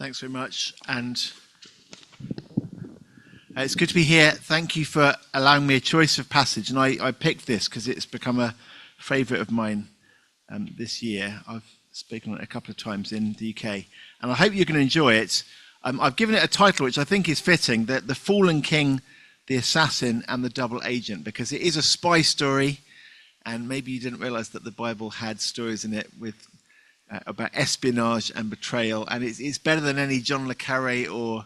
Thanks very much, and it's good to be here. Thank you for allowing me a choice of passage, and I picked this because it's become a favourite of mine this year. I've spoken on it a couple of times in the UK, and I hope you're going to enjoy it. I've given it a title which I think is fitting, the Fallen King, the Assassin, and the Double Agent, because it is a spy story, and maybe you didn't realise that the Bible had stories in it with about espionage and betrayal, and it's better than any John le Carré or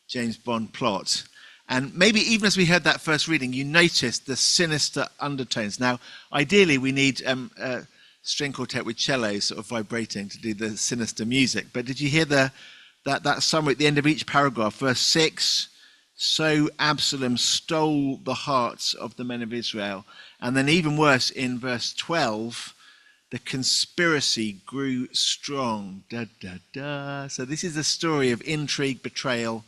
James Bond plot. And maybe even as we heard that first reading, you noticed the sinister undertones. Now, ideally, we need a string quartet with cellos sort of vibrating to do the sinister music. But did you hear that summary at the end of each paragraph? Verse 6, so Absalom stole the hearts of the men of Israel. And then even worse, in verse 12, the conspiracy grew strong. Da, da, da. So this is a story of intrigue, betrayal,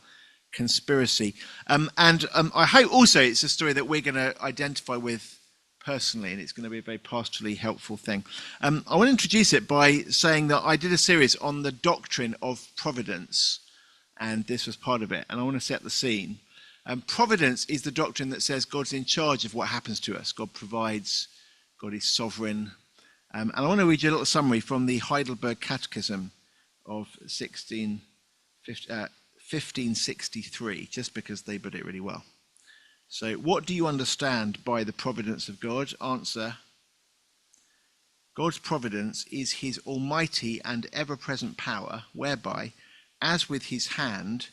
conspiracy. And I hope also it's a story that we're going to identify with personally, and it's going to be a very pastorally helpful thing. I want to introduce it by saying that I did a series on the doctrine of providence, and this was part of it, and I want to set the scene. Providence is the doctrine that says God's in charge of what happens to us. God provides, God is sovereign. And I want to read you a little summary from the Heidelberg Catechism of 1563, just because they put it really well. So, what do you understand by the providence of God? Answer: God's providence is his almighty and ever-present power, whereby, as with his hand,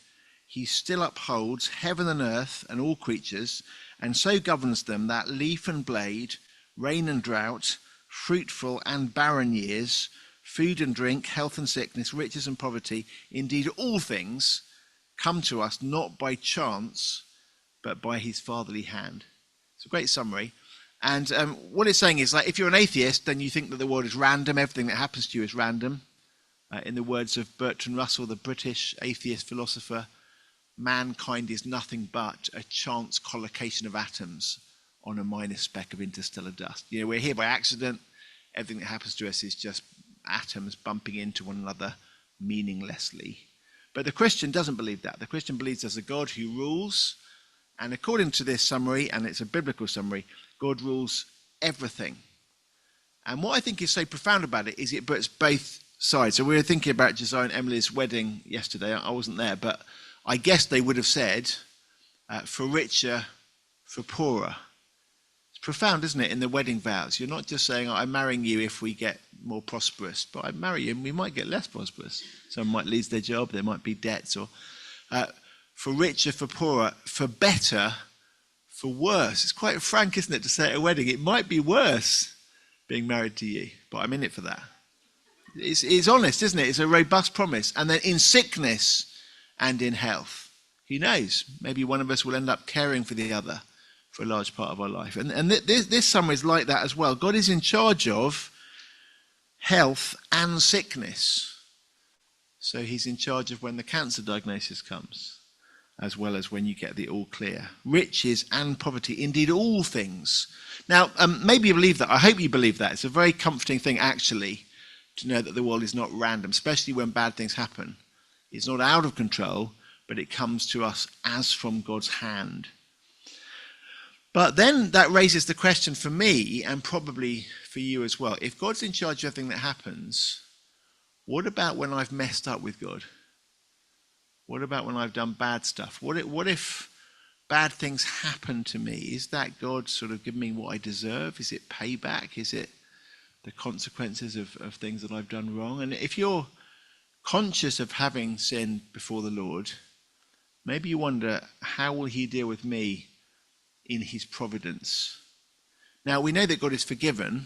he still upholds heaven and earth and all creatures, and so governs them that leaf and blade, rain and drought, fruitful and barren years, food and drink, health and sickness, riches and poverty, indeed all things, come to us not by chance, but by his fatherly hand. It's a great summary. And what it's saying is, like, if you're an atheist, then you think that the world is random, everything that happens to you is random. In the words of Bertrand Russell, the British atheist philosopher, mankind is nothing but a chance collocation of atoms on a minor speck of interstellar dust. You know, we're here by accident. Everything that happens to us is just atoms bumping into one another meaninglessly. But the Christian doesn't believe that. The Christian believes there's a God who rules, and according to this summary, and it's a biblical summary, God rules everything. And what I think is so profound about it is it puts both sides. So we were thinking about Josiah and Emily's wedding yesterday. I wasn't there, but I guess they would have said, for richer, for poorer. It's profound, isn't it, in the wedding vows? You're not just saying, I'm marrying you if we get more prosperous, but I marry you and we might get less prosperous. Someone might lose their job, there might be debts, or for richer, for poorer, for better, for worse. It's quite frank, isn't it, to say at a wedding, it might be worse being married to you, but I'm in it for that. It's honest, isn't it? It's a robust promise. And then in sickness and in health, who knows? Maybe one of us will end up caring for the other for a large part of our life. And this summary is like that as well. God is in charge of health and sickness. So he's in charge of when the cancer diagnosis comes, as well as when you get the all clear. Riches and poverty, indeed all things. Now, maybe you believe that. I hope you believe that. It's a very comforting thing, actually, to know that the world is not random, especially when bad things happen. It's not out of control, but it comes to us as from God's hand. But then that raises the question for me, and probably for you as well. If God's in charge of everything that happens, what about when I've messed up with God? What about when I've done bad stuff? What if bad things happen to me? Is that God sort of giving me what I deserve? Is it payback? Is it the consequences of things that I've done wrong? And if you're conscious of having sinned before the Lord, maybe you wonder, how will he deal with me in his providence? Now, we know that God is forgiving,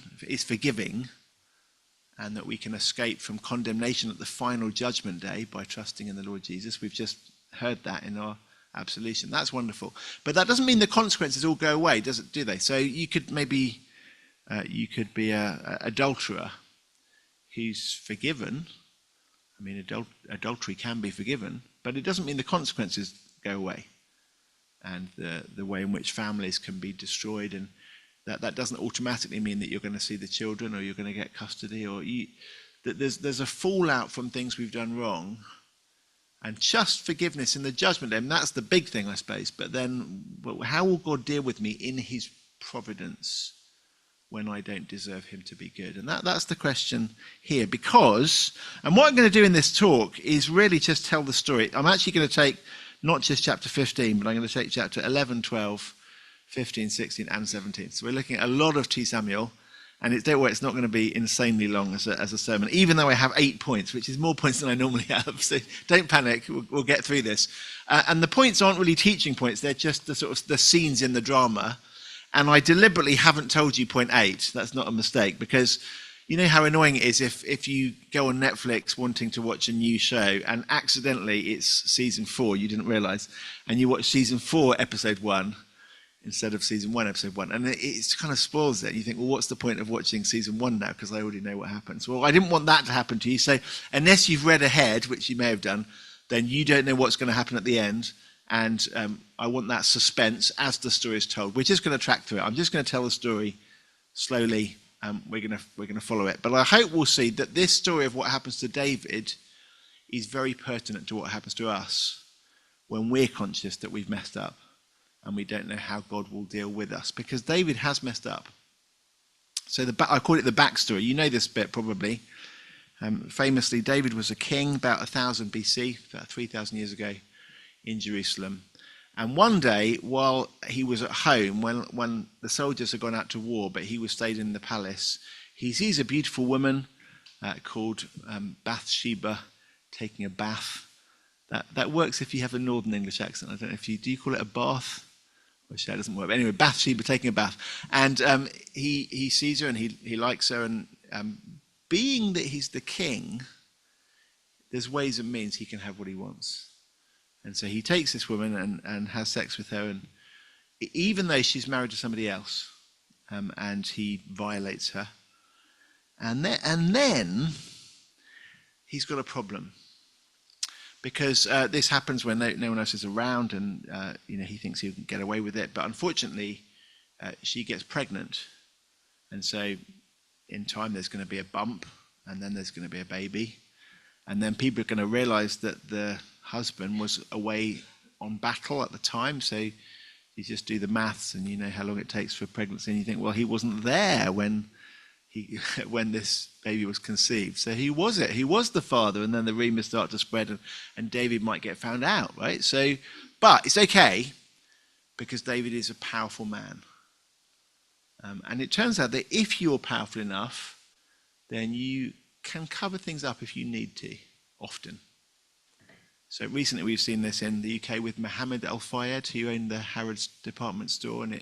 and that we can escape from condemnation at the final judgment day by trusting in the Lord Jesus. We've just heard that in our absolution. That's wonderful. But that doesn't mean the consequences all go away, do they? So you could be an adulterer who's forgiven. I mean, adultery can be forgiven, but it doesn't mean the consequences go away, and the way in which families can be destroyed, and that doesn't automatically mean that you're going to see the children, or you're going to get custody, or that there's a fallout from things we've done wrong, and just forgiveness in the judgment. And that's the big thing, I suppose. But then, how will God deal with me in his providence when I don't deserve him to be good? And that's the question here. Because, and what I'm going to do in this talk is really just tell the story. I'm actually going to take not just chapter 15, but I'm going to take chapter 11, 12, 15, 16, and 17. So we're looking at a lot of 2 Samuel. And don't worry, it's not going to be insanely long as a sermon, even though I have 8 points, which is more points than I normally have. So don't panic, we'll get through this. And the points aren't really teaching points, they're just the sort of the scenes in the drama. And I deliberately haven't told you point 8. That's not a mistake, because you know how annoying it is if you go on Netflix wanting to watch a new show and accidentally it's season 4, you didn't realise, and you watch season 4, episode 1, instead of season 1, episode 1. And it kind of spoils it. You think, well, what's the point of watching season 1 now? Because I already know what happens. Well, I didn't want that to happen to you. So unless you've read ahead, which you may have done, then you don't know what's going to happen at the end. And I want that suspense as the story is told. We're just going to track through it. I'm just going to tell the story slowly. We're going to follow it. But I hope we'll see that this story of what happens to David is very pertinent to what happens to us when we're conscious that we've messed up. And we don't know how God will deal with us, because David has messed up. So I call it the backstory. You know this bit probably. Famously, David was a king about 1000 BC, about 3,000 years ago, in Jerusalem. And one day, while he was at home, when the soldiers had gone out to war, but he was stayed in the palace, he sees a beautiful woman called Bathsheba taking a bath. That works if you have a Northern English accent. I don't know if do you call it a bath? That doesn't work. But anyway, Bathsheba taking a bath. And he sees her and he likes her. And being that he's the king, there's ways and means he can have what he wants. And so he takes this woman and has sex with her. And even though she's married to somebody else, and he violates her. And then he's got a problem. Because this happens when no one else is around, and he thinks he can get away with it. But unfortunately, she gets pregnant, and so in time there's going to be a bump, and then there's going to be a baby, and then people are going to realise that the husband was away on battle at the time. So you just do the maths, and you know how long it takes for pregnancy, and you think, well, he wasn't there when this baby was conceived. So who was it? He was the father, and then the rumours start to spread, and David might get found out, right? So, but it's okay, because David is a powerful man. And it turns out that if you're powerful enough, then you can cover things up if you need to, often. So recently we've seen this in the UK with Mohammed Al-Fayed, who owned the Harrods department store, and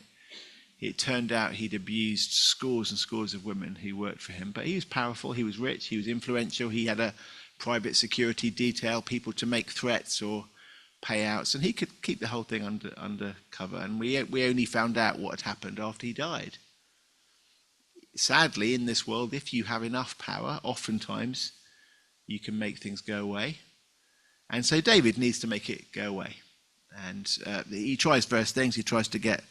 it turned out he'd abused scores and scores of women who worked for him. But he was powerful, he was rich, he was influential, he had a private security detail, people to make threats or payouts, and he could keep the whole thing under cover. And we only found out what had happened after he died. Sadly, in this world, if you have enough power, oftentimes you can make things go away. And so David needs to make it go away. And he tries various things. He tries to get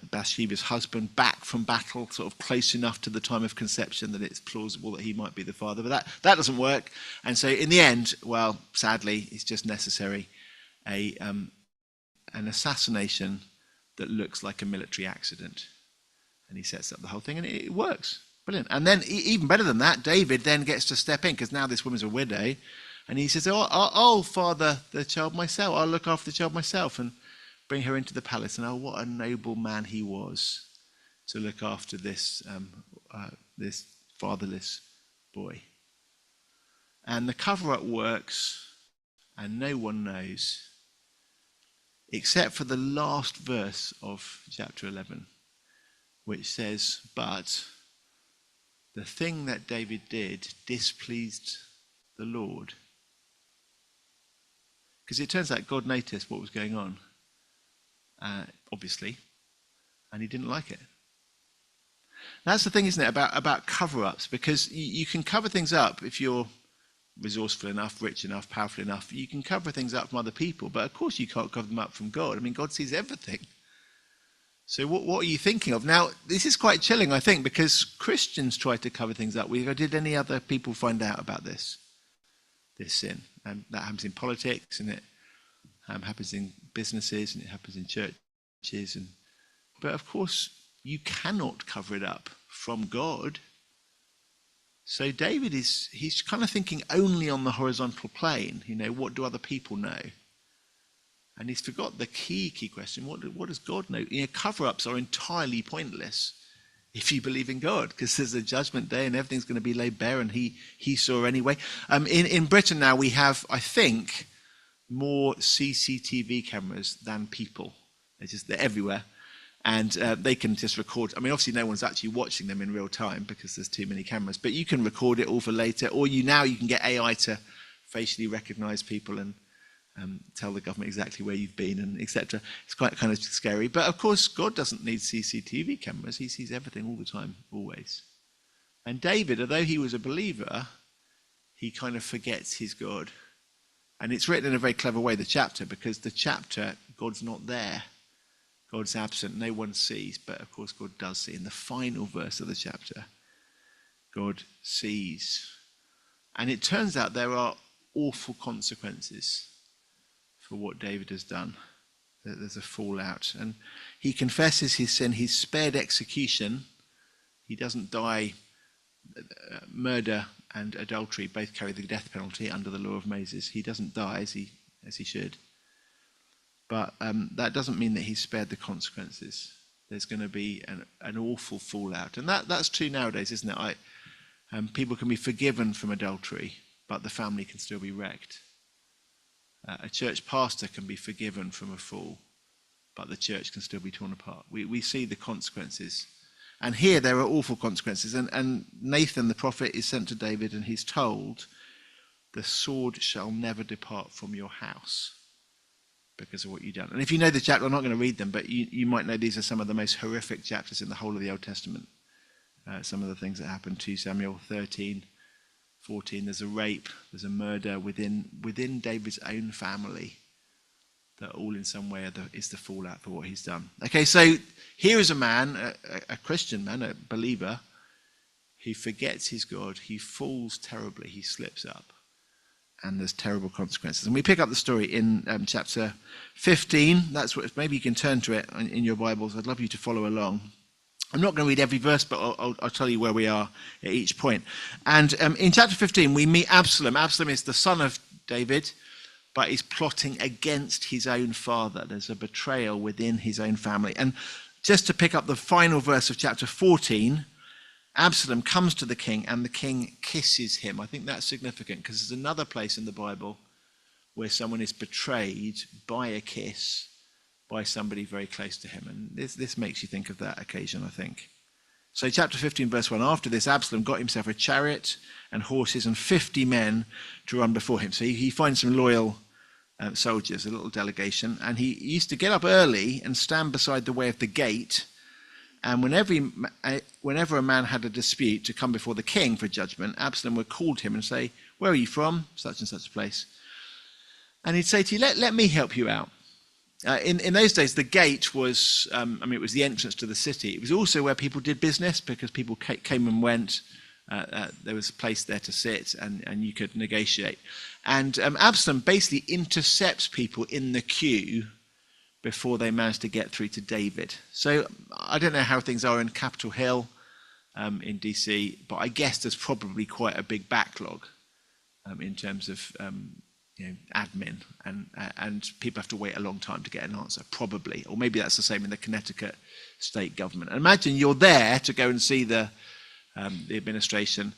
Bathsheba's husband back from battle, sort of close enough to the time of conception that it's plausible that he might be the father. But that doesn't work. And so in the end, well, sadly, it's just necessary an assassination that looks like a military accident. And he sets up the whole thing, and it works. Brilliant. And then, even better than that, David then gets to step in, because now this woman's a widow. And he says, I'll father the child myself. I'll look after the child myself and bring her into the palace. And what a noble man he was to look after this fatherless boy. And the cover-up works, and no one knows, except for the last verse of chapter 11, which says, but the thing that David did displeased the Lord. Because it turns out God noticed what was going on, obviously, and he didn't like it. That's the thing, isn't it, about cover-ups, because you can cover things up if you're resourceful enough, rich enough, powerful enough. You can cover things up from other people, but of course you can't cover them up from God. I mean, God sees everything. So what are you thinking of? Now, this is quite chilling, I think, because Christians try to cover things up. Did any other people find out about this? this sin. And that happens in politics, and it happens in businesses, and it happens in churches. But of course, you cannot cover it up from God. So David he's kind of thinking only on the horizontal plane. What do other people know? And he's forgot the key question. What does God know? Cover-ups are entirely pointless if you believe in God, because there's a judgment day and everything's going to be laid bare, and he saw anyway. In Britain now we have, I think, more CCTV cameras than people. They're everywhere. And they can just record. I mean, obviously no one's actually watching them in real time because there's too many cameras, but you can record it all for later, or you can get AI to facially recognize people and tell the government exactly where you've been, and etc. It's quite kind of scary. But of course, God doesn't need CCTV cameras. He sees everything all the time, always. And David, although he was a believer, he kind of forgets his God. And it's written in a very clever way, the chapter, because the chapter, God's not there. God's absent, no one sees, but of course God does see. In the final verse of the chapter, God sees. And it turns out there are awful consequences for what David has done. There's a fallout. And he confesses his sin. He's spared execution. He doesn't die. Murder and adultery both carry the death penalty under the law of Moses. He doesn't die as he should. But that doesn't mean that he's spared the consequences. There's going to be an awful fallout. And that's true nowadays, isn't it? People can be forgiven from adultery, but the family can still be wrecked. A church pastor can be forgiven from a fall, but the church can still be torn apart. We see the consequences. And here there are awful consequences. And Nathan the prophet is sent to David, and he's told, the sword shall never depart from your house, because of what you've done. And if you know the chapter, I'm not going to read them, but you might know these are some of the most horrific chapters in the whole of the Old Testament. Some of the things that happen, 2 Samuel 13, 14, there's a rape, there's a murder within David's own family, that all in some way is the fallout for what he's done. Okay, so here is a man, a Christian man, a believer, who forgets his God, he falls terribly, he slips up. And there's terrible consequences. And we pick up the story in chapter 15. That's what. Maybe you can turn to it in your Bibles. I'd love you to follow along. I'm not going to read every verse, but I'll tell you where we are at each point. And in chapter 15, we meet Absalom. Absalom is the son of David, but he's plotting against his own father. There's a betrayal within his own family. And just to pick up the final verse of chapter 14, Absalom comes to the king, and the king kisses him. I think that's significant, because there's another place in the Bible where someone is betrayed by a kiss by somebody very close to him. And this makes you think of that occasion, I think. So chapter 15, verse 1, after this, Absalom got himself a chariot and horses and 50 men to run before him. So he finds some loyal soldiers, a little delegation, and he used to get up early and stand beside the way of the gate. And whenever a man had a dispute to come before the king for judgment, Absalom would call to him and say, where are you from? Such and such a place. And he'd say to you, let me help you out. In those days, the gate was, it was the entrance to the city. It was also where people did business, because people came and went. There was a place there to sit, and you could negotiate. And Absalom basically intercepts people in the queue before they managed to get through to David. So I don't know how things are in Capitol Hill in DC, but I guess there's probably quite a big backlog in terms of admin, and people have to wait a long time to get an answer, probably. Or maybe that's the same in the Connecticut state government. And imagine you're there to go and see the administration,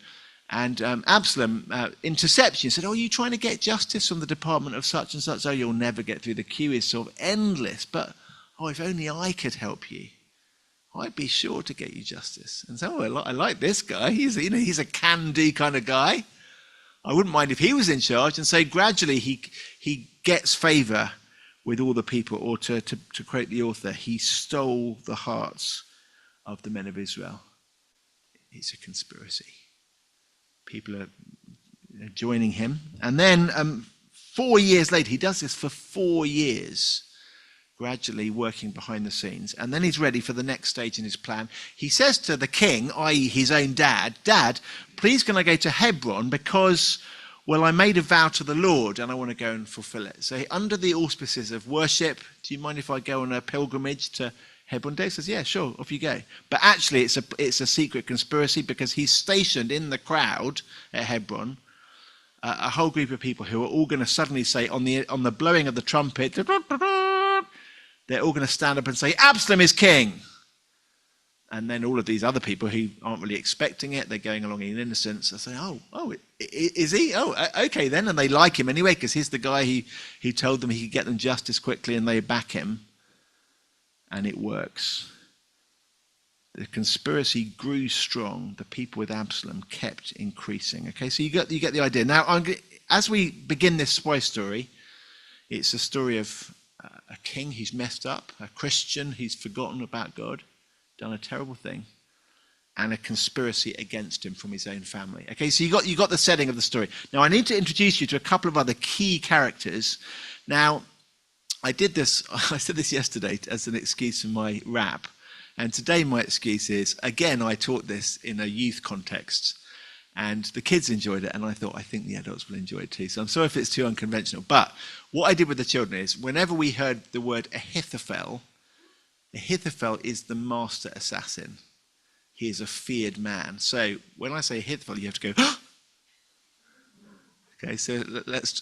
and Absalom intercepts you and said, oh, are you trying to get justice from the department of such and such? Oh, you'll never get through. The queue is sort of endless, but if only I could help you, I'd be sure to get you justice. And so I like this guy. He's a can-do kind of guy. I wouldn't mind if he was in charge. And so gradually he gets favor with all the people, or to quote the author, he stole the hearts of the men of Israel. It's a conspiracy. People are joining him. And then 4 years later, he does this for 4 years, gradually working behind the scenes. And then he's ready for the next stage in his plan. He says to the king, i.e. his own dad, Dad, please can I go to Hebron, because well, I made a vow to the Lord and I want to go and fulfill it. So under the auspices of worship, do you mind if I go on a pilgrimage to Hebron? Dave says, yeah, sure, off you go. But actually it's a secret conspiracy, because he's stationed in the crowd at Hebron, a whole group of people who are all going to suddenly say, on the blowing of the trumpet, they're all going to stand up and say, Absalom is king. And then all of these other people who aren't really expecting it, they're going along in innocence. They say, oh, is he? Oh, okay then. And they like him anyway, because he's the guy who told them he could get them justice quickly, and they back him. And it works. The conspiracy grew strong. The people with Absalom kept increasing. Okay, so you get the idea. Now, as we begin this spy story, it's a story of a king who's messed up, a Christian who's forgotten about God, done a terrible thing, and a conspiracy against him from his own family. Okay, so you got the setting of the story. Now, I need to introduce you to a couple of other key characters. Now, I said this yesterday as an excuse for my rap, and today my excuse is, again, I taught this in a youth context, and the kids enjoyed it, and I thought, I think the adults will enjoy it too. So I'm sorry if it's too unconventional, but what I did with the children is, whenever we heard the word Ahithophel is the master assassin. He is a feared man. So when I say Ahithophel, you have to go, okay, so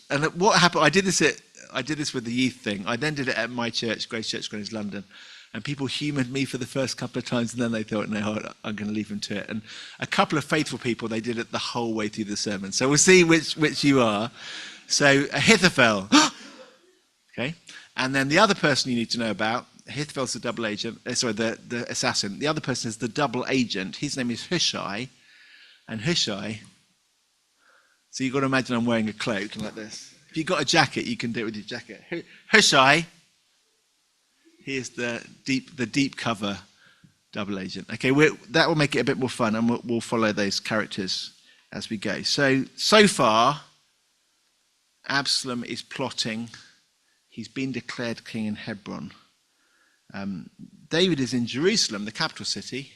and what happened, I did this with the youth thing. I then did it at my church, Grace Church, Greenwich, London, and people humoured me for the first couple of times, and then they thought, no, I'm going to leave them to it. And a couple of faithful people, they did it the whole way through the sermon. So we'll see which you are. So Ahithophel, okay, and then the other person you need to know about, Ahithophel's the double agent, the assassin. The other person is the double agent. His name is Hushai. And Hushai, so you've got to imagine I'm wearing a cloak like this. If you've got a jacket, you can do it with your jacket. Hushai, he is the deep cover double agent. Okay, that will make it a bit more fun, and we'll follow those characters as we go. So far, Absalom is plotting. He's been declared king in Hebron. David is in Jerusalem, the capital city,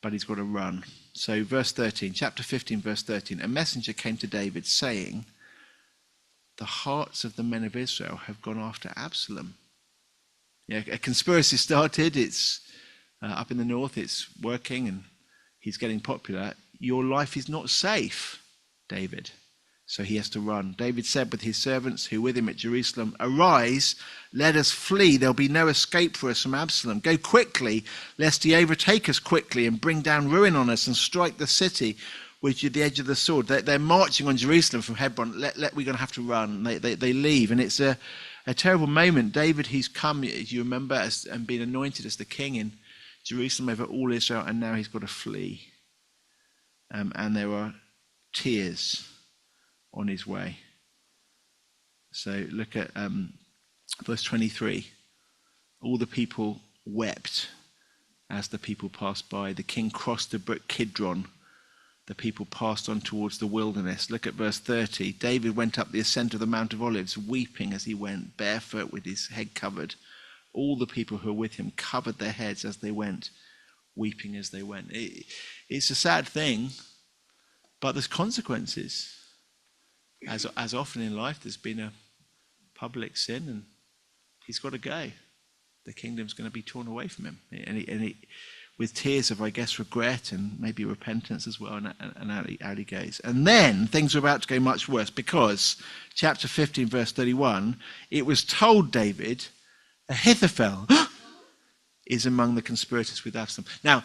but he's got to run. So verse 13, chapter 15, verse 13, a messenger came to David saying, the hearts of the men of Israel have gone after Absalom. Yeah, a conspiracy started. It's up in the north. It's working, and he's getting popular. Your life is not safe, David. So he has to run. David said with his servants who were with him at Jerusalem, arise, let us flee. There'll be no escape for us from Absalom. Go quickly, lest he overtake us quickly and bring down ruin on us and strike the city with the edge of the sword. They're marching on Jerusalem from Hebron. We're going to have to run. They leave. And it's a terrible moment. David, he's come, as you remember, and been anointed as the king in Jerusalem over all Israel, and now he's got to flee. And there are tears on his way. So look at verse 23. All the people wept as the people passed by. The king crossed the brook Kidron. The people passed on towards the wilderness. Look at verse 30. David went up the ascent of the Mount of Olives, weeping as he went, barefoot with his head covered. All the people who were with him covered their heads as they went, weeping as they went. It's a sad thing, but there's consequences. As often in life, there's been a public sin, and he's got to go. The kingdom's going to be torn away from him, and with tears of, I guess, regret and maybe repentance as well, and out he goes. And then things are about to go much worse, because chapter 15, verse 31, it was told David, Ahithophel is among the conspirators with Absalom. Now,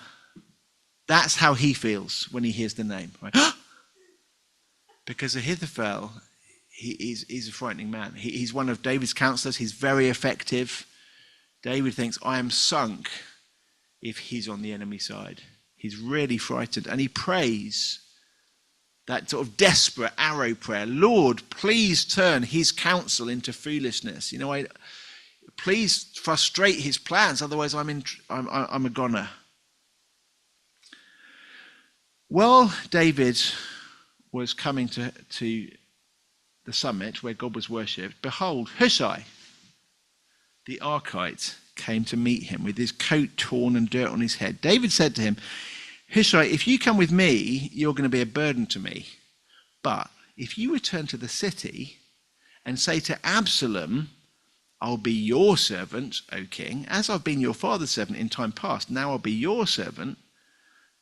that's how he feels when he hears the name, right? Because Ahithophel, he's a frightening man. He's one of David's counselors. He's very effective. David thinks, I am sunk if he's on the enemy side. He's really frightened. And he prays that sort of desperate arrow prayer. Lord, please turn his counsel into foolishness. Please frustrate his plans. Otherwise, I'm a goner. Well, David was coming to the summit where God was worshipped, behold, Hushai, the Archite, came to meet him with his coat torn and dirt on his head. David said to him, Hushai, if you come with me, you're going to be a burden to me. But if you return to the city and say to Absalom, I'll be your servant, O king, as I've been your father's servant in time past, now I'll be your servant,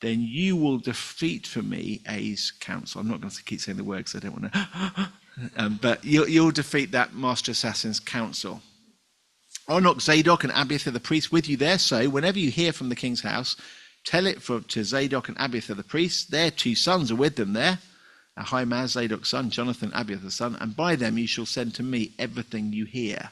then you will defeat for me A's counsel. I'm not going to keep saying the word because I don't want to, but you'll defeat that master assassin's counsel. I'll knock Zadok and Abiathar the priest with you there, so whenever you hear from the king's house, tell it to Zadok and Abiathar the priests. Their 2 sons are with them there, Ahimaaz, Zadok's son, Jonathan, Abiathar's son, and by them you shall send to me everything you hear.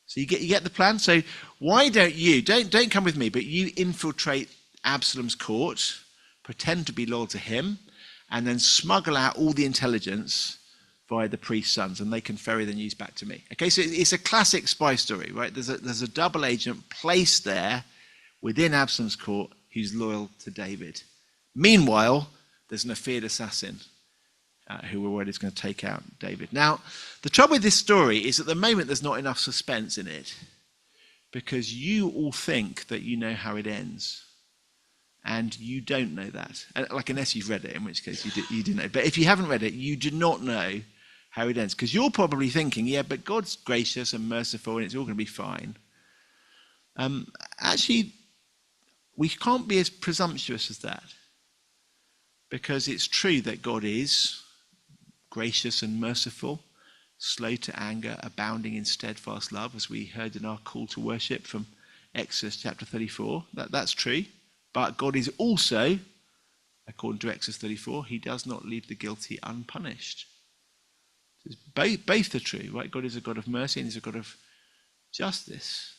So you get the plan. So why don't you, don't come with me, but you infiltrate Absalom's court, pretend to be loyal to him, and then smuggle out all the intelligence via the priest's sons, and they can ferry the news back to me. Okay, so it's a classic spy story, right? There's a double agent placed there within Absalom's court who's loyal to David. Meanwhile, there's an feared assassin who we're worried is going to take out David. Now, the trouble with this story is at the moment there's not enough suspense in it because you all think that you know how it ends. And you don't know that. Like, unless you've read it, in which case you do know. But if you haven't read it, you do not know how it ends. Because you're probably thinking, yeah, but God's gracious and merciful and it's all going to be fine. Actually, we can't be as presumptuous as that. Because it's true that God is gracious and merciful, slow to anger, abounding in steadfast love, as we heard in our call to worship from Exodus chapter 34. That's true. But God is also, according to Exodus 34, he does not leave the guilty unpunished. Both are true, right? God is a God of mercy and he's a God of justice.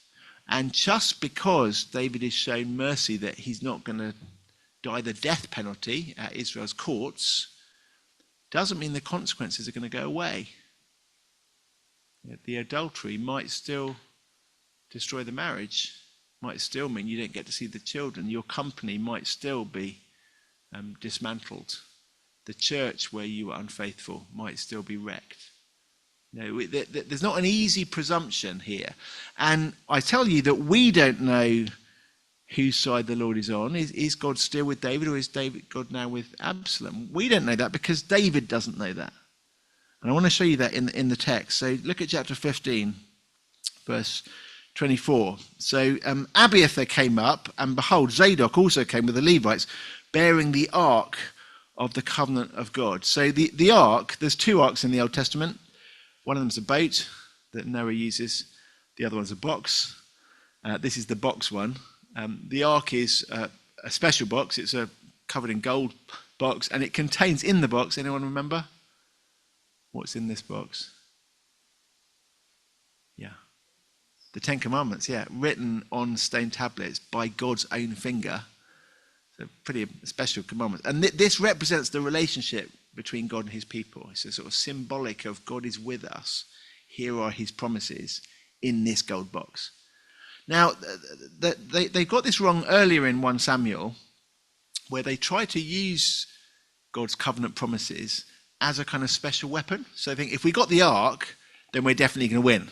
And just because David is shown mercy that he's not going to die the death penalty at Israel's courts, doesn't mean the consequences are going to go away. The adultery might still destroy the marriage, might still mean you don't get to see the children. Your company might still be dismantled. The church where you were unfaithful might still be wrecked. No, there's not an easy presumption here. And I tell you that we don't know whose side the Lord is on. Is God still with David or is God now with Absalom? We don't know that because David doesn't know that. And I want to show you that in the text. So look at chapter 15, verse 24. So Abiathar came up, and behold, Zadok also came with the Levites, bearing the ark of the covenant of God. So the ark, there's 2 arks in the Old Testament. One of them's a boat that Noah uses. The other one's a box. This is the box one. The ark is a special box. It's a covered in gold box, and it contains in the box, anyone remember? What's in this box? Yeah. The 10 Commandments, yeah, written on stone tablets by God's own finger. So pretty special commandments. And this represents the relationship between God and his people. It's a sort of symbolic of God is with us. Here are his promises in this gold box. Now, they got this wrong earlier in 1 Samuel, where they tried to use God's covenant promises as a kind of special weapon. So I think if we got the ark, then we're definitely going to win.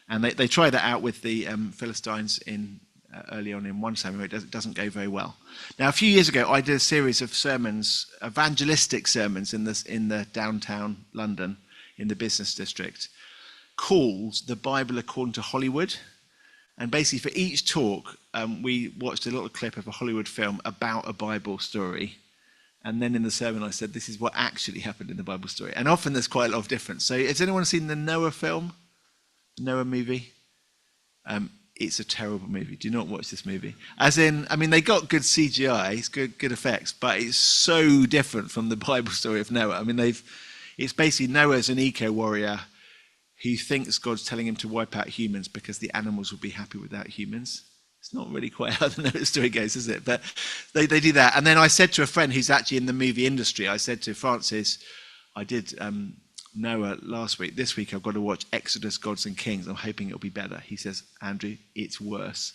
And they tried that out with the Philistines early on in 1 Samuel. It doesn't go very well. Now, a few years ago, I did a series of sermons, evangelistic sermons in the downtown London, in the business district, called The Bible According to Hollywood. And basically, for each talk, we watched a little clip of a Hollywood film about a Bible story. And then in the sermon, I said, this is what actually happened in the Bible story. And often there's quite a lot of difference. So has anyone seen the Noah film? Noah movie? It's a terrible movie. Do not watch this movie. As in, I mean, they got good CGI, it's good effects, but it's so different from the Bible story of Noah. I mean, it's basically Noah's an eco-warrior who thinks God's telling him to wipe out humans because the animals will be happy without humans. It's not really quite how the Noah story goes, is it? But they do that. And then I said to a friend who's actually in the movie industry, I said to Francis, I did Noah last week. This week I've got to watch Exodus, Gods and Kings. I'm hoping it'll be better. He says, Andrew, it's worse.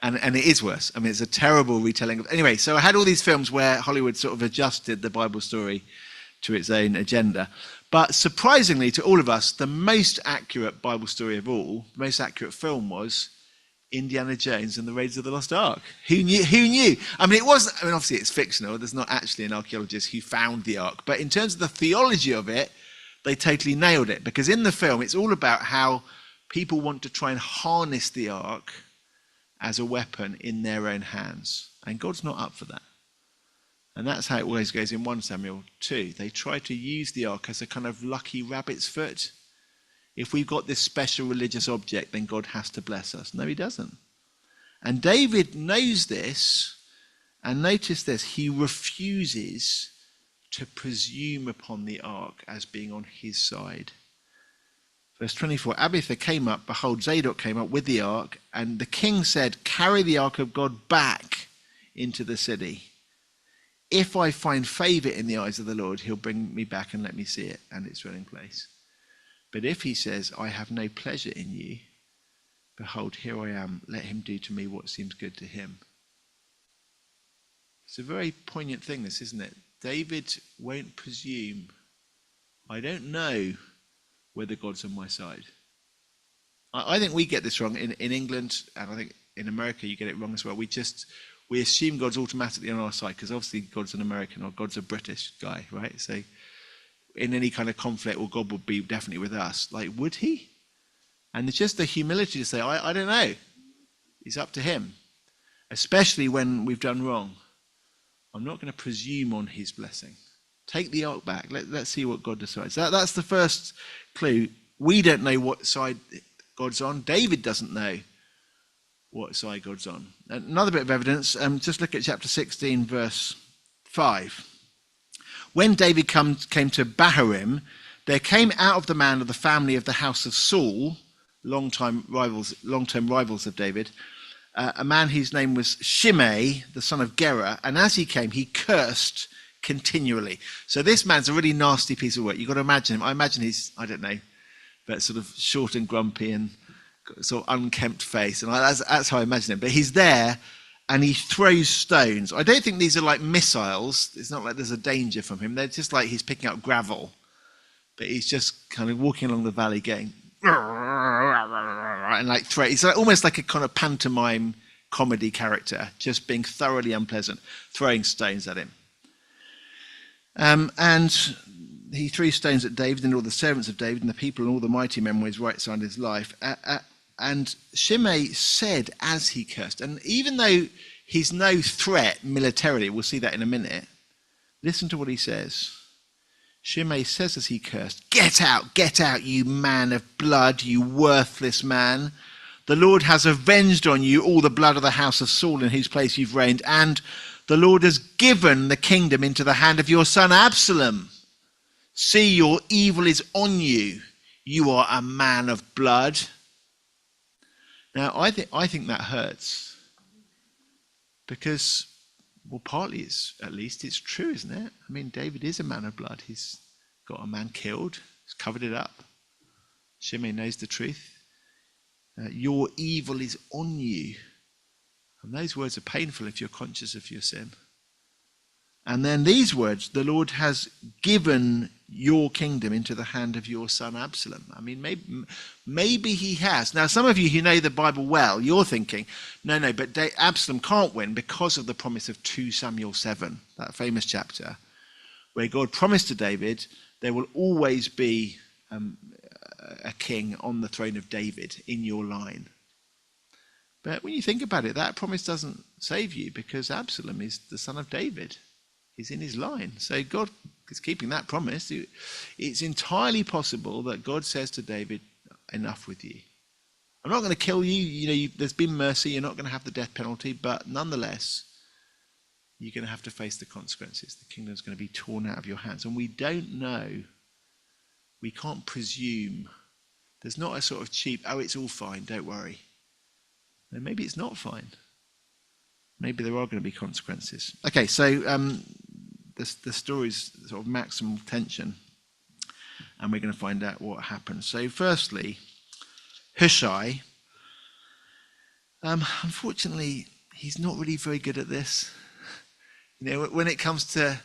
And it is worse. I mean, it's a terrible retelling. Anyway, so I had all these films where Hollywood sort of adjusted the Bible story to its own agenda. But surprisingly to all of us, the most accurate Bible story of all, the most accurate film was Indiana Jones and the Raiders of the Lost Ark. Who knew? Who knew? I mean, it wasn't. I mean, obviously it's fictional. There's not actually an archaeologist who found the Ark. But in terms of the theology of it, they totally nailed it. Because in the film, it's all about how people want to try and harness the Ark as a weapon in their own hands. And God's not up for that. And that's how it always goes in 1 Samuel 2. They try to use the Ark as a kind of lucky rabbit's foot. If we've got this special religious object, then God has to bless us. No, he doesn't. And David knows this, and notice this, he refuses to presume upon the ark as being on his side. Verse 24, Abiathar came up, behold, Zadok came up with the ark, and the king said, carry the ark of God back into the city. If I find favour in the eyes of the Lord, he'll bring me back and let me see it and its dwelling place. But if he says, I have no pleasure in you, behold, here I am, let him do to me what seems good to him. It's a very poignant thing, this, isn't it? David won't presume, I don't know whether God's on my side. I think we get this wrong in England, and I think in America you get it wrong as well. We assume God's automatically on our side, because obviously God's an American or God's a British guy, right? So in any kind of conflict, well, God would be definitely with us. Like, would he? And it's just the humility to say, I don't know. It's up to him. Especially when we've done wrong. I'm not going to presume on his blessing. Take the ark back. Let's see what God decides. That's the first clue. We don't know what side God's on. David doesn't know what side God's on. Another bit of evidence, just look at chapter 16, verse 5. When David came to Bahurim, there came out of the man of the family of the house of Saul, long-term rivals of David, a man whose name was Shimei, the son of Gera, and as he came, he cursed continually. So this man's a really nasty piece of work. You've got to imagine him. I imagine he's, I don't know, but sort of short and grumpy and sort of unkempt face, and that's how I imagine him. But he's there, and he throws stones. I don't think these are like missiles. It's not like there's a danger from him. They're just like he's picking up gravel. But he's just kind of walking along the valley going, and like he's almost like a kind of pantomime comedy character, just being thoroughly unpleasant, throwing stones at him. And he threw stones at David and all the servants of David and the people and all the mighty men on his right side of his life. And Shimei said as he cursed, and even though he's no threat militarily, we'll see that in a minute, listen to what he says. Shimei says as he cursed, get out, you man of blood, you worthless man. The Lord has avenged on you all the blood of the house of Saul in whose place you've reigned, and the Lord has given the kingdom into the hand of your son Absalom. See, your evil is on you. You are a man of blood. Now, I think that hurts. Because, well, partly at least it's true, isn't it? I mean, David is a man of blood. He's got a man killed. He's covered it up. Shimei knows the truth. Your evil is on you. And those words are painful if you're conscious of your sin. And then these words, the Lord has given your kingdom into the hand of your son Absalom. I mean, maybe he has. Now, some of you who know the Bible well, you're thinking, no, but Absalom can't win because of the promise of 2 Samuel 7, that famous chapter, where God promised to David, there will always be a king on the throne of David in your line. But when you think about it, that promise doesn't save you because Absalom is the son of David. He's in his line. So God is keeping that promise. It's entirely possible that God says to David, enough with you. I'm not going to kill you. There's been mercy. You're not going to have the death penalty. But nonetheless, you're going to have to face the consequences. The kingdom's going to be torn out of your hands. And we don't know. We can't presume. There's not a sort of cheap, it's all fine, don't worry. And maybe it's not fine. Maybe there are going to be consequences. Okay, so the story's sort of maximum tension, and we're going to find out what happens. So firstly, Hushai, unfortunately, he's not really very good at this. When it comes to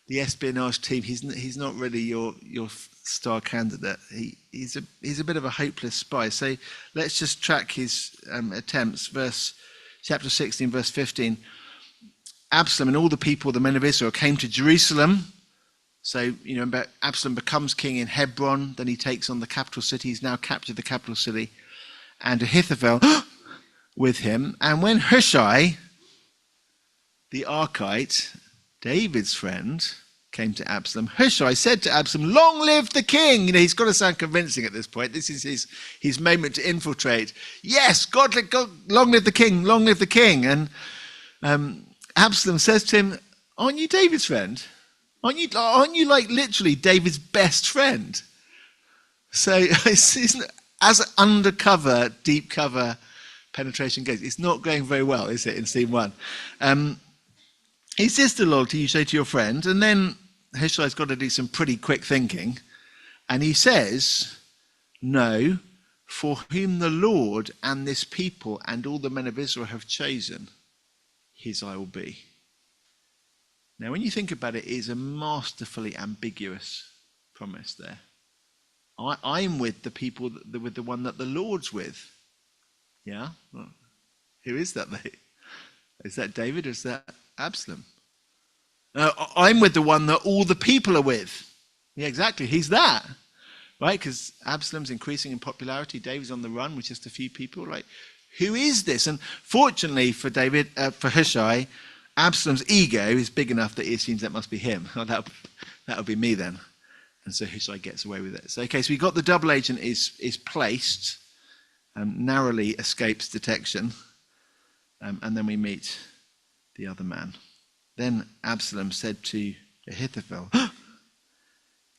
the espionage team, he's not really your star candidate. He's a bit of a hopeless spy. So let's just track his attempts. Chapter 16, verse 15. Absalom and all the people, the men of Israel, came to Jerusalem. So, Absalom becomes king in Hebron. Then he takes on the capital city. He's now captured the capital city. And Ahithophel with him. And when Hushai, the Archite, David's friend, came to Absalom, Hushai said to Absalom, "Long live the king!" He's got to sound convincing at this point. This is his moment to infiltrate. Yes, God, long live the king, long live the king. And Absalom says to him, "Aren't you David's friend? Aren't you like literally David's best friend?" So it's as undercover, deep cover penetration goes, it's not going very well, is it, in scene 1? Is this the loyalty you say to your friend? And then Hushai's got to do some pretty quick thinking. And he says, "No, for whom the Lord and this people and all the men of Israel have chosen, his I will be." Now, when you think about it, it is a masterfully ambiguous promise there. I'm with the people, with the one that the Lord's with. Yeah? Well, who is that? Is that David or is that Absalom? I'm with the one that all the people are with. Yeah, exactly. He's that. Right? Because Absalom's increasing in popularity. David's on the run with just a few people. Like, who is this? And fortunately for for Hushai, Absalom's ego is big enough that he assumes that must be him. Oh, that'll be me then. And so Hushai gets away with it. So we got the double agent is placed, narrowly escapes detection, and then we meet the other man. Then Absalom said to Ahithophel,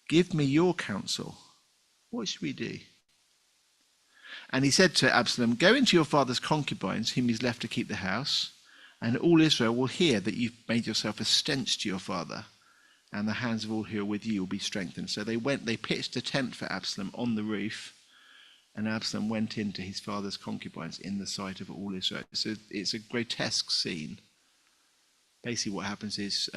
"Give me your counsel. What should we do?" And he said to Absalom, "Go into your father's concubines, whom he's left to keep the house, and all Israel will hear that you've made yourself a stench to your father, and the hands of all who are with you will be strengthened." So they pitched a tent for Absalom on the roof, and Absalom went into his father's concubines in the sight of all Israel. So it's a grotesque scene. Basically what happens is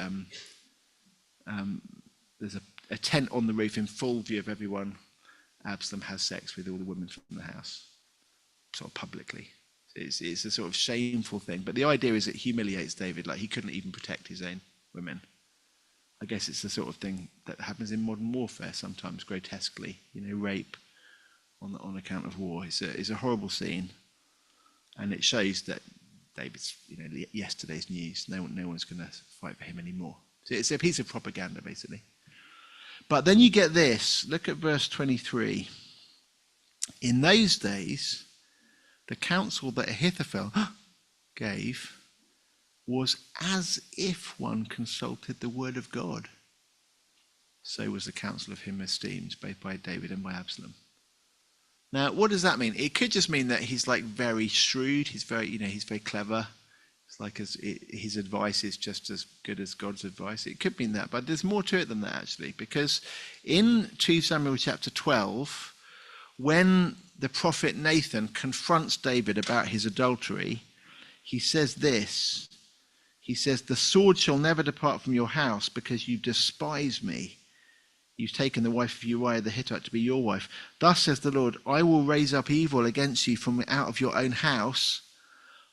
there's a tent on the roof in full view of everyone. Absalom has sex with all the women from the house, sort of publicly. It's a sort of shameful thing. But the idea is it humiliates David, like he couldn't even protect his own women. I guess it's the sort of thing that happens in modern warfare sometimes, grotesquely. Rape on account of war. It's a horrible scene, and it shows that David's yesterday's news. No one's going to fight for him anymore. So it's a piece of propaganda, basically. But then you get this. Look at verse 23. In those days, the counsel that Ahithophel gave was as if one consulted the word of God. So was the counsel of him esteemed, both by David and by Absalom. Now, what does that mean? It could just mean that he's like very shrewd. He's very clever. It's like his advice is just as good as God's advice. It could mean that, but there's more to it than that, actually, because in 2 Samuel chapter 12, when the prophet Nathan confronts David about his adultery, he says this. He says, "The sword shall never depart from your house because you despise me. You've taken the wife of Uriah the Hittite to be your wife. Thus says the Lord, I will raise up evil against you from out of your own house.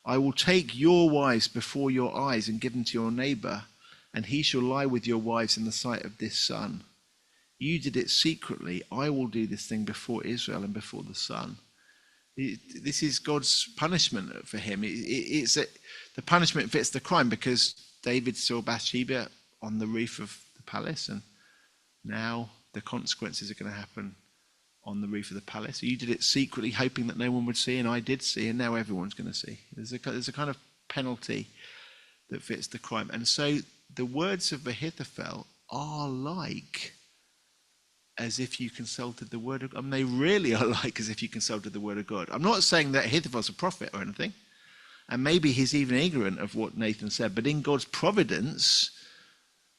I will take your wives before your eyes and give them to your neighbor, and he shall lie with your wives in the sight of this sun. You did it secretly. I will do this thing before Israel and before the sun." This is God's punishment for him. The punishment fits the crime because David saw Bathsheba on the roof of the palace, and now the consequences are going to happen on the roof of the palace. You did it secretly, hoping that no one would see, and I did see, and now everyone's going to see. There's a kind of penalty that fits the crime. And so the words of Ahithophel are like as if you consulted the word of God. I mean, they really are like as if you consulted the word of God. I'm not saying that Ahithophel's a prophet or anything, and maybe he's even ignorant of what Nathan said, but in God's providence,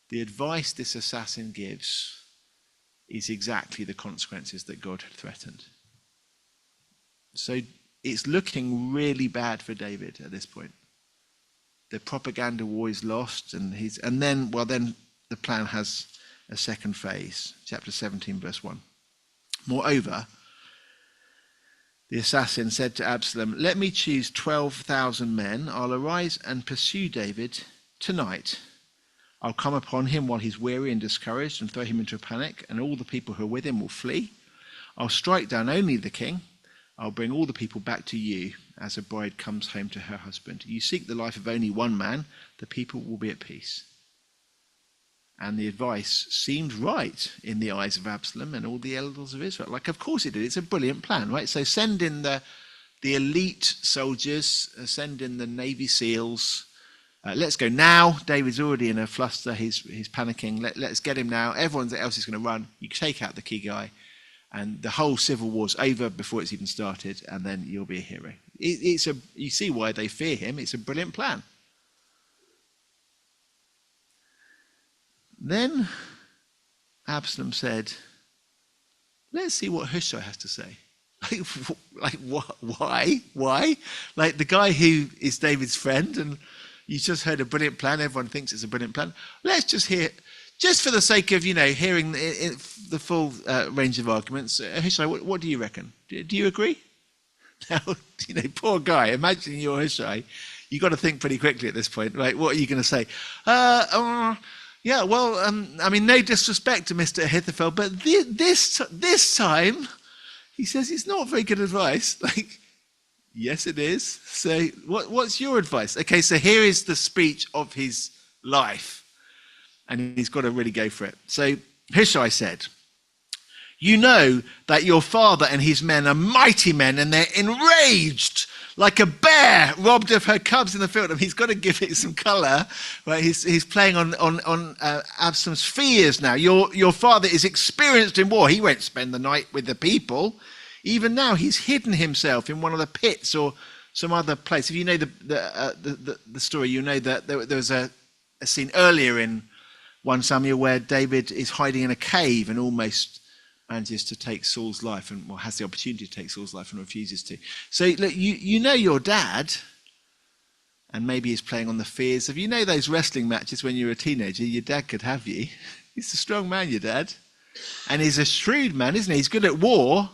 the advice this assassin gives is exactly the consequences that God had threatened. So it's looking really bad for David at this point. The propaganda war is lost, and then the plan has a second phase. Chapter 17, verse 1. Moreover, the assassin said to Absalom, "Let me choose 12,000 men. I'll arise and pursue David tonight. I'll come upon him while he's weary and discouraged and throw him into a panic, and all the people who are with him will flee. I'll strike down only the king. I'll bring all the people back to you as a bride comes home to her husband. You seek the life of only one man, the people will be at peace." And the advice seemed right in the eyes of Absalom and all the elders of Israel. Like, of course it did. It's a brilliant plan, right? So send in the elite soldiers, send in the Navy SEALs. Let's go now. David's already in a fluster. He's panicking. Let's get him now. Everyone else is going to run. You take out the key guy, and the whole civil war's over before it's even started, and then you'll be a hero. You see why they fear him. It's a brilliant plan. Then Absalom said, "Let's see what Hushai has to say." Like what? Why? Like, the guy who is David's friend, and you just heard a brilliant plan. Everyone thinks it's a brilliant plan. Let's just hear, just for the sake of, hearing the full range of arguments. Hushai, what do you reckon? Do you agree? Now, poor guy. Imagine you're Hushai. You've got to think pretty quickly at this point, right? What are you going to say? Yeah, well, I mean, no disrespect to Mr. Ahithophel, but this time, he says it's not very good advice. Like, yes, it is. So what's your advice? Okay, so here is the speech of his life, and he's got to really go for it. So Hushai said, "You know that your father and his men are mighty men, and they're enraged like a bear robbed of her cubs in the field." And he's got to give it some colour, right? He's playing on Absalom's fears now. Your father is experienced in war. He won't spend the night with the people. Even now, he's hidden himself in one of the pits or some other place. If you know the story, you know that there was a scene earlier in 1 Samuel where David is hiding in a cave and almost manages to take Saul's life, and has the opportunity to take Saul's life and refuses to. So look, you know your dad, and maybe he's playing on the fears of, those wrestling matches when you were a teenager, your dad could have you. He's a strong man, your dad. And he's a shrewd man, isn't he? He's good at war,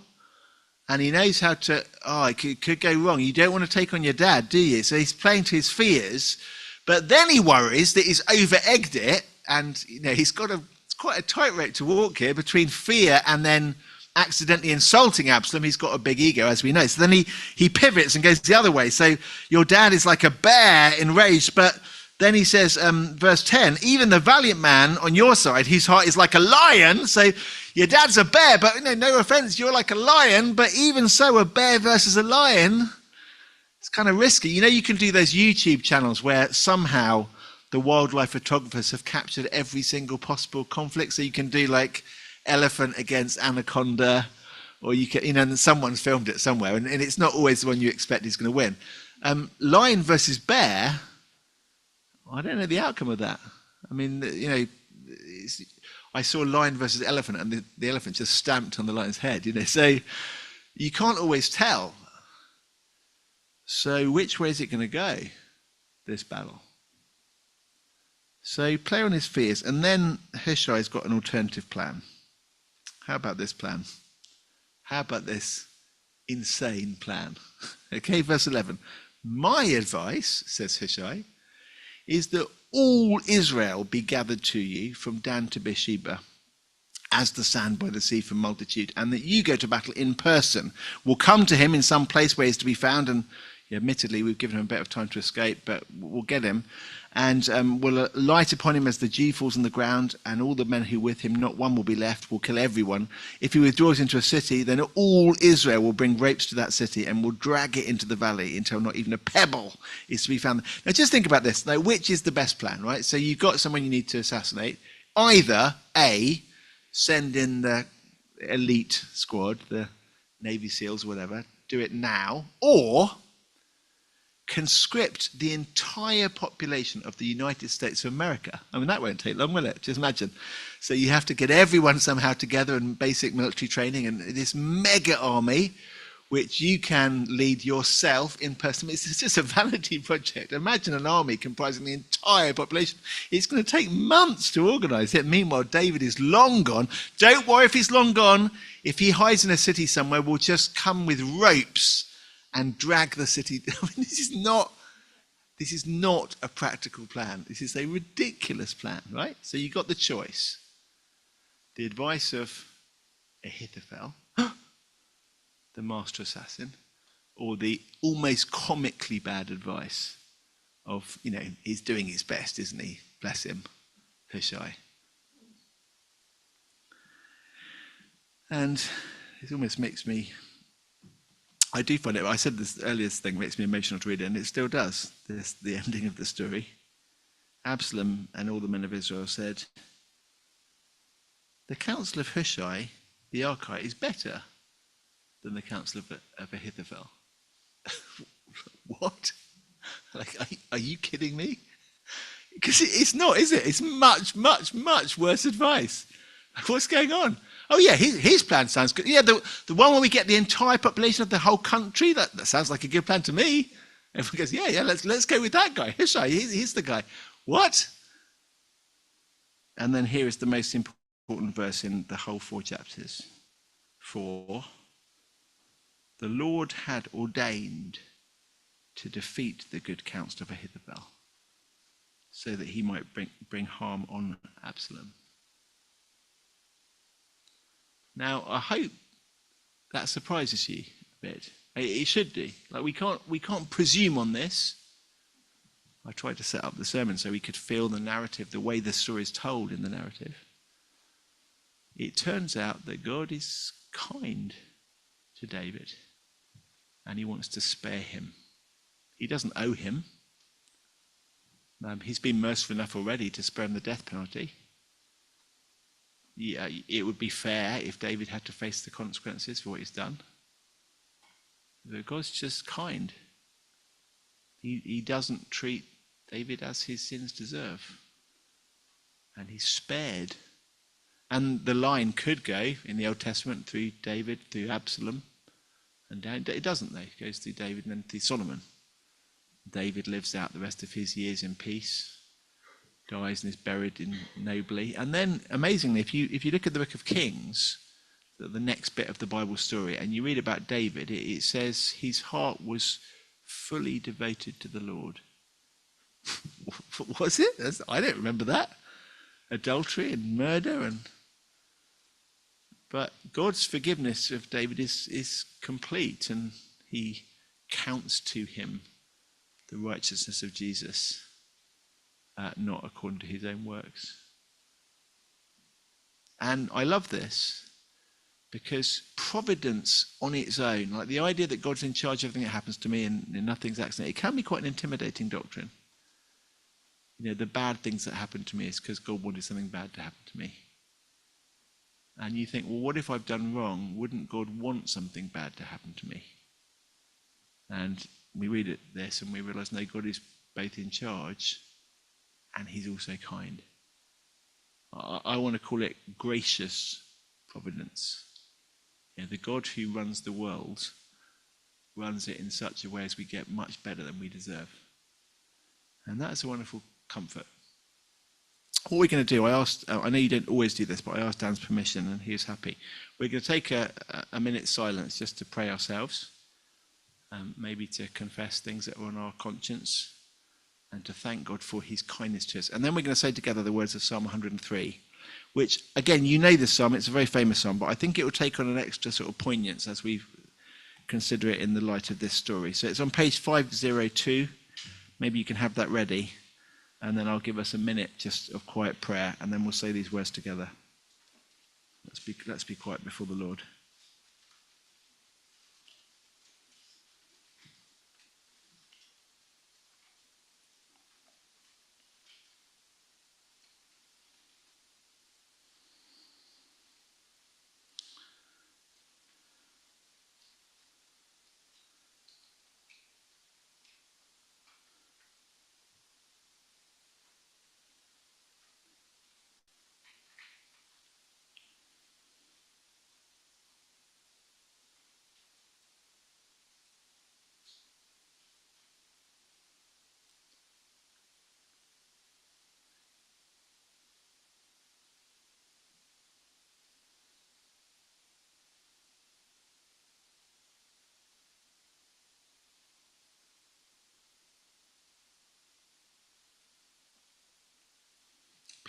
and he knows how to, it could go wrong. You don't want to take on your dad, do you? So he's playing to his fears, but then he worries that he's over-egged it, and he's got quite a tightrope to walk here between fear and then accidentally insulting Absalom. He's got a big ego, as we know. So then he pivots and goes the other way. So your dad is like a bear enraged, but then he says, verse 10, "Even the valiant man on your side, whose heart is like a lion." So your dad's a bear, but no offense, you're like a lion, but even so, a bear versus a lion, it's kind of risky. You can do those YouTube channels where somehow the wildlife photographers have captured every single possible conflict. So you can do like elephant against anaconda, or you can, and someone's filmed it somewhere, and it's not always the one you expect is going to win. Lion versus bear, I don't know the outcome of that. I mean, I saw lion versus elephant, and the elephant just stamped on the lion's head, so you can't always tell. So which way is it going to go, this battle? So play on his fears, and then Hushai's got an alternative plan. How about this plan? How about this insane plan? Okay, verse 11. "My advice," says Hushai, "is that all Israel be gathered to you from Dan to Beersheba, as the sand by the sea from multitude, and that you go to battle in person. We'll come to him in some place where he's to be found," and admittedly, we've given him a bit of time to escape, but we'll get him. "And we'll light upon him as the dew falls on the ground, and all the men who with him, not one will be left. We'll kill everyone. If he withdraws into a city, then all Israel will bring ropes to that city and will drag it into the valley until not even a pebble is to be found." Now, just think about this. Now, which is the best plan, right? So you've got someone you need to assassinate. Either, A, send in the elite squad, the Navy SEALs, whatever, do it now, or conscript the entire population of the United States of America. I mean, that won't take long, will it? Just imagine. So you have to get everyone somehow together in basic military training, and this mega army which you can lead yourself in person. It's just a vanity project. Imagine an army comprising the entire population. It's going to take months to organise it. Meanwhile, David is long gone. Don't worry if he's long gone. If he hides in a city somewhere, we'll just come with ropes and drag the city. I mean, this is not a practical plan. This is a ridiculous plan, right? So you got the choice. The advice of Ahithophel, the master assassin, or the almost comically bad advice of, he's doing his best, isn't he? Bless him, Hushai. And it almost makes me, I do find it, I said this earlier thing makes me emotional to read it, and it still does, the ending of the story. Absalom and all the men of Israel said, the counsel of Hushai, the Archite, is better than the counsel of Ahithophel. What? Like, are you kidding me? Because it's not, is it? It's much, much, much worse advice. Like, what's going on? Oh yeah, his plan sounds good. Yeah, the one where we get the entire population of the whole country, that sounds like a good plan to me. Everyone goes, yeah, let's go with that guy. Hushai, he's the guy. What? And then here is the most important verse in the whole 4 chapters. For the Lord had ordained to defeat the good counsel of Ahithophel, so that he might bring harm on Absalom. Now, I hope that surprises you a bit. It should do. Like, we can't presume on this. I tried to set up the sermon so we could feel the narrative, the way the story is told in the narrative. It turns out that God is kind to David, and he wants to spare him. He doesn't owe him. He's been merciful enough already to spare him the death penalty. Yeah, it would be fair if David had to face the consequences for what he's done. But God's just kind. He doesn't treat David as his sins deserve. And he's spared. And the line could go in the Old Testament through David, through Absalom, and down. It doesn't, though. It goes through David and then through Solomon. David lives out the rest of his years in peace, dies and is buried nobly. And then, amazingly, if you look at the book of Kings, the next bit of the Bible story, and you read about David, it says his heart was fully devoted to the Lord. Was it? I don't remember that. Adultery and murder But God's forgiveness of David is complete, and he counts to him the righteousness of Jesus, not according to his own works. And I love this because providence on its own, like the idea that God's in charge of everything that happens to me and nothing's accident, it can be quite an intimidating doctrine. The bad things that happen to me is because God wanted something bad to happen to me. And you think, well, what if I've done wrong? Wouldn't God want something bad to happen to me? And we read this and we realize, no, God is both in charge and he's also kind. I want to call it gracious providence. The God who runs the world runs it in such a way as we get much better than we deserve. And that's a wonderful comfort. What we're going to do, I know you don't always do this, but I asked Dan's permission and he was happy. We're going to take a minute's silence just to pray ourselves, maybe to confess things that are on our conscience and to thank God for his kindness to us. And then we're going to say together the words of Psalm 103, which, again, you know this psalm, it's a very famous psalm, but I think it will take on an extra sort of poignance as we consider it in the light of this story. So it's on page 502. Maybe you can have that ready. And then I'll give us a minute just of quiet prayer, and then we'll say these words together. Let's be quiet before the Lord.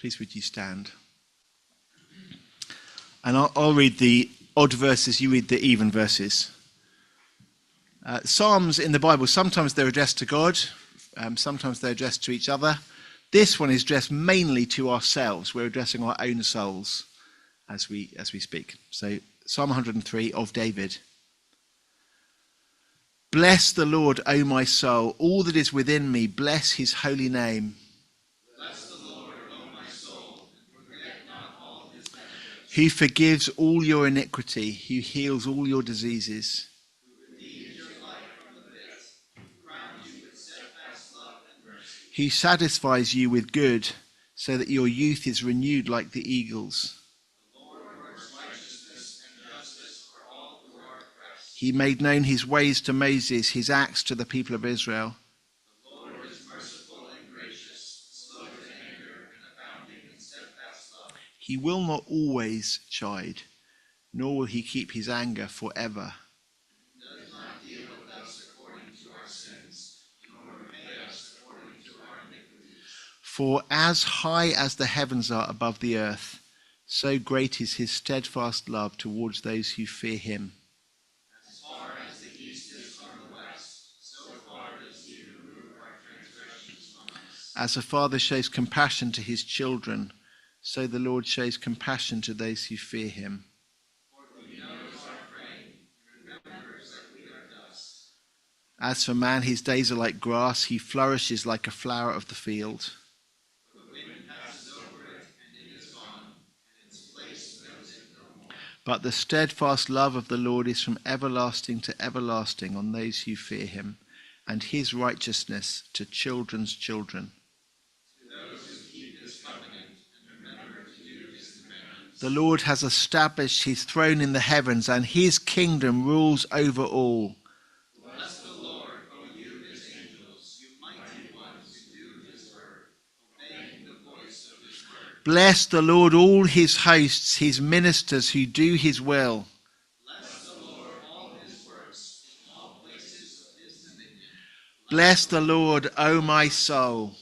Please would you stand? And I'll read the odd verses, you read the even verses. Psalms in the Bible, sometimes they're addressed to God, sometimes they're addressed to each other. This one is addressed mainly to ourselves. We're addressing our own souls as we speak. So Psalm 103 of David. Bless the Lord, O my soul, all that is within me, bless his holy name. Bless the Lord, O my soul, and forget not all his benefits. Who forgives all your iniquity, who heals all your diseases. Who redeems your life from the pit, who crowns you with steadfast love and mercy. Who satisfies you with good, so that your youth is renewed like the eagles. The Lord works righteousness and justice for all who are oppressed. He made known his ways to Moses, his acts to the people of Israel. The Lord is merciful and gracious, slow to anger and abounding in steadfast love. He will not always chide, nor will he keep his anger forever. He does not deal with us according to our sins, nor repay us according to our iniquities. For as high as the heavens are above the earth, so great is his steadfast love towards those who fear him. As far as the east is from the west, so far does he remove our transgressions from us. As a father shows compassion to his children, so the Lord shows compassion to those who fear him. For he knows our frame, he remembers that we are dust. As for man, his days are like grass, he flourishes like a flower of the field. The wind passes over it, and it is gone, and its place knows it no more. But the steadfast love of the Lord is from everlasting to everlasting on those who fear him, and his righteousness to children's children. To those who keep his covenant and remember to do his commandments. The Lord has established his throne in the heavens, and his kingdom rules over all. Bless the Lord, O you his angels, you mighty ones who do his word, obeying the voice of his word. Bless the Lord, all his hosts, his ministers who do his will. Bless the Lord, all his works, in all places of his dominion. Bless the Lord, O my soul.